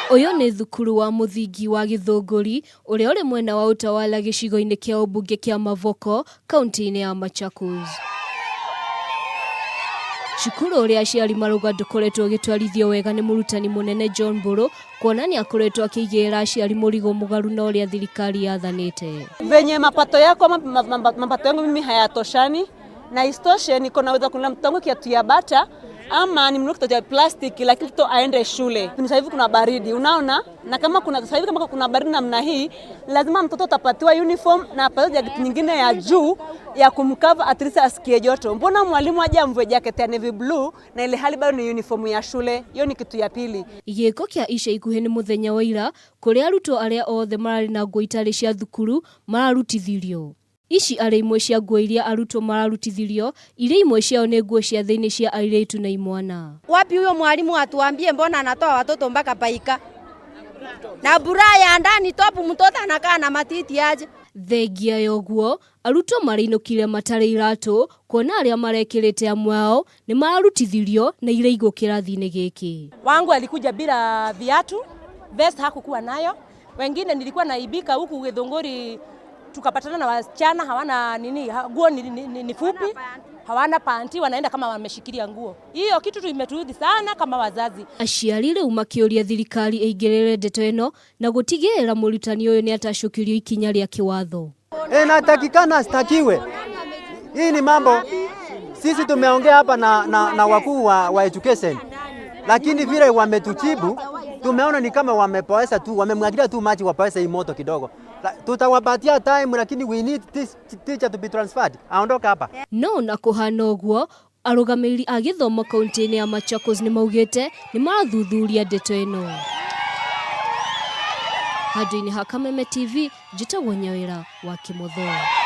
Uyu ni thukuru wa muthingi wa Githunguri uria uri mwena wa utawala gicigo-ini kia ubunge kia Mavoko kaunti-ini ya Machakos. Cukuru uria aciari maruga ndukoretwo gitwarithio wega ni murutani munene John Mburu kuonania akoretwo akiigĩra aciari murigo mugaru na uria thirikari yathanite. Venye mapato yako mapato yangu mimi hayatoshani na istoshe niko naweza kununua mtoto wangu kiatu ya bata ama nimnunue kitu cha plastiki lakini mtoto aende shule. Sasa hivi kuna baridi unaona, na kama kuna baridi namna hii lazima mtoto atapatiwa uniform na apatiwe jacket nyingine ya juu ya kumcover at least asikie joto. Mbona mwalimu aje amvue jacket ya navy blue na ile hali bado ni uniform ya shule? Hiyo ni kitu ya pili. Igiko kia ica ikuhi ni muthenya wa ira kuria arutwo aria othe marari na nguo itari cia thukuru mararutithirio. Ici ari imwe cia nguo iria arutwo mararutithirio, iria imwe ciao ni nguo cia thiini cia airĩtu na imwana. Wapi huyo mwalimu atuambie mbona anatoa watoto mpaka paika? Na buraya ndani topu mtoto anakaa na matiti aje. Thengia yoguo, arutwo marĩinũkire matarĩ iratũ kuona aria marekĩrĩte amwe ao ni mararutithirio na iria igũ kĩrathi-inĩ gĩkĩ. Wangu alikuja bila viatu, vest hakukuwa nayo. Wengine nilikuwa naibika huku Githunguri, tukapatana na wasichana hawana nini, nguo ni fupi, hawana panti, wanaenda kama wameshikilia nguo. Hiyo kitu imeturudi sana kama wazazi. Aciari rĩu makĩũria thirikari ĩingĩrĩre ndeto ĩno na gũtigĩrĩra mũrutani ũyũ nĩ atacokirio ikinya rĩa kĩwatho. Inatakikana stakiwe. Hii ni mambo sisi tumeongea hapa na wakuu wa education, lakini vile wametujibu tumeona ni kama wamepoesa tu, wamemwagilia tu maji wapoesa hii moto kidogo. Tutawapatia time lakini we need this teacher to be transferred. Aondoka hapa. No na kuhana ũguo, arũgamĩrĩri a gĩthomo kaunti-inĩ ya Machakos ni maugĩte ni marathuthuria ndeto ĩno. Handũ-inĩ ha Kameme TV, njĩtagwo Nyawĩra wa Kĩmotho.